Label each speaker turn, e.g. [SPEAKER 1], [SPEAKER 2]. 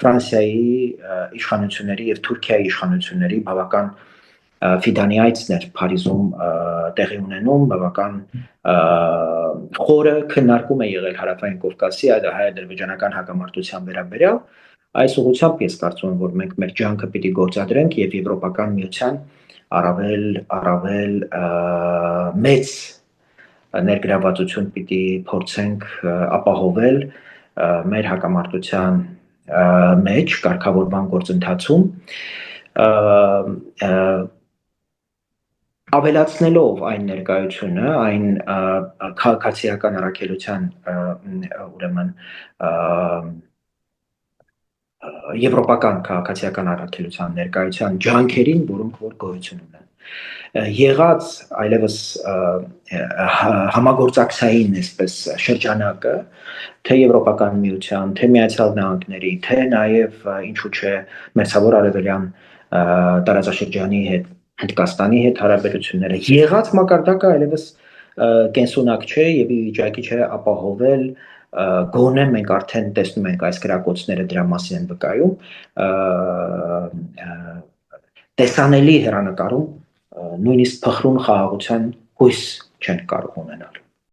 [SPEAKER 1] Ֆրանսիայի իշխանությունների եւ Թուրքիայի իշխանությունների բավական ֆիդանի այցներ Փարիզում տեղի ունենում, բավական խորը քննարկում է եղել Հարավային Կովկասի հայ-ադրբեջանական հակամարտության վերաբերյալ։ Այս ուղղությամբ ես կարծում եմ, որ մենք մեր ջանքը պիտի գործադրենք եւ Եվրոպական միության առավել մեծ ներգրավվածություն պիտի փորձենք ապահովել մեր հակամարտության մեջ կարգավորման գործընթացում ավելացնելով այն ներկայությունը, այն քաղաքացիական առաքելության ուրեմն եվրոպական քաղաքացիական առաքելության ներկայության ջանքերին, որոնք որ գոյություն ունեն։ Եղած այլևս համագործակցային այսպես շրջանակը, թե Եվրոպական միության, թե Միացյալ Նահանգների, թե նաև ինչու՞ չէ Մերձավոր Արևելյան տարածաշրջանի հետ, Հնդկաստանի հետ հարաբերությունները, եղած մակարդակը այլևս կենսունակ չէ եւ ի վիճակի չէ ապահովել գոնե մենք արդեն տեսնում ենք այս գրակոչները դրա մասին են վկայում տեսանելի հեռանկարում նույնիսկ փխրուն խաղաղության հույս չեն կարող ունենալ